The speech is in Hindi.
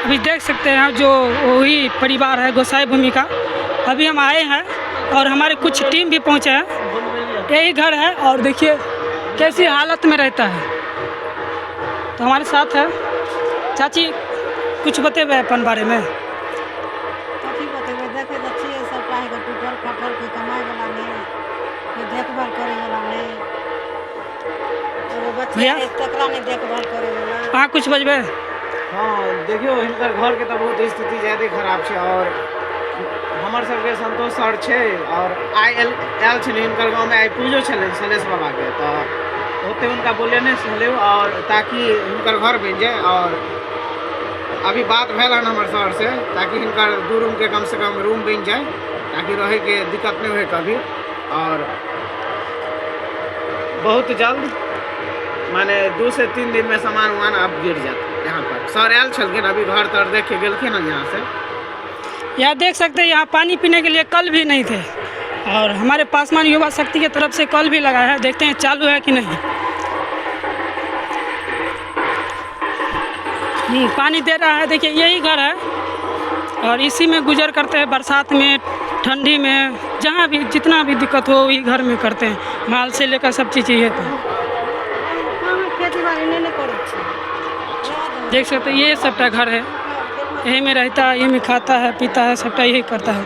अभी देख सकते हैं जो वही परिवार है गोसाई भूमि का। अभी हम आए हैं और हमारे कुछ टीम भी पहुंचे हैं। यही घर है और देखिए कैसी हालत में रहता है। तो हमारे साथ है चाची, कुछ बतेबे अपन बारे में। कथी बतेबै, देखे तो छियै सब काहे के टूटल फाटल, कोई कमाए वाला नहीं, कोई देखभाल करे वाला नहीं, एगो बच्चा भैया? है तकरा नहीं देखभाल करे वाला। हाँ कुछ बजबे। हाँ देखियो हिनकर घर के तो बहुत स्थिति ज़्यादा खराब है और हमर सबके संतोष सर छे और आयल छे हिनकर गाँव में आई पूजो छे सलेश बाबा के, तो होते उनका बोले नहीं सुनले और ताकि हिनकर घर बन जाए। और अभी बात भेल हन हमर सर से ताकि हिनकर 2 रूम के कम से कम रूम बन जाए ताकि रहे के दिक्कत नहीं हो कभी। और बहुत जल्द माने 2 से 3 दिन में सामान वामान अब गिर जाता यहाँ पर। सर आयल छलखिन, अभी घर तर देख के गेलखिन हन यहाँ से। यहाँ देख सकते हैं यहाँ पानी पीने के लिए कल भी नहीं थे और हमारे पासवान युवा शक्ति की तरफ से कल भी लगा है, देखते हैं चालू है कि नहीं। पानी दे रहा है। देखिए यही घर है और इसी में गुजर करते हैं, बरसात में ठंडी में जहाँ भी जितना भी दिक्कत हो वही घर में करते हैं। माल से लेकर सब चीज़ चाहिए तो खेती बाड़ी नहीं करे छी। देख सकते हैं ये सबटा घर है, यही में रहता है, यही में खाता है पीता है, सबटा यही करता है।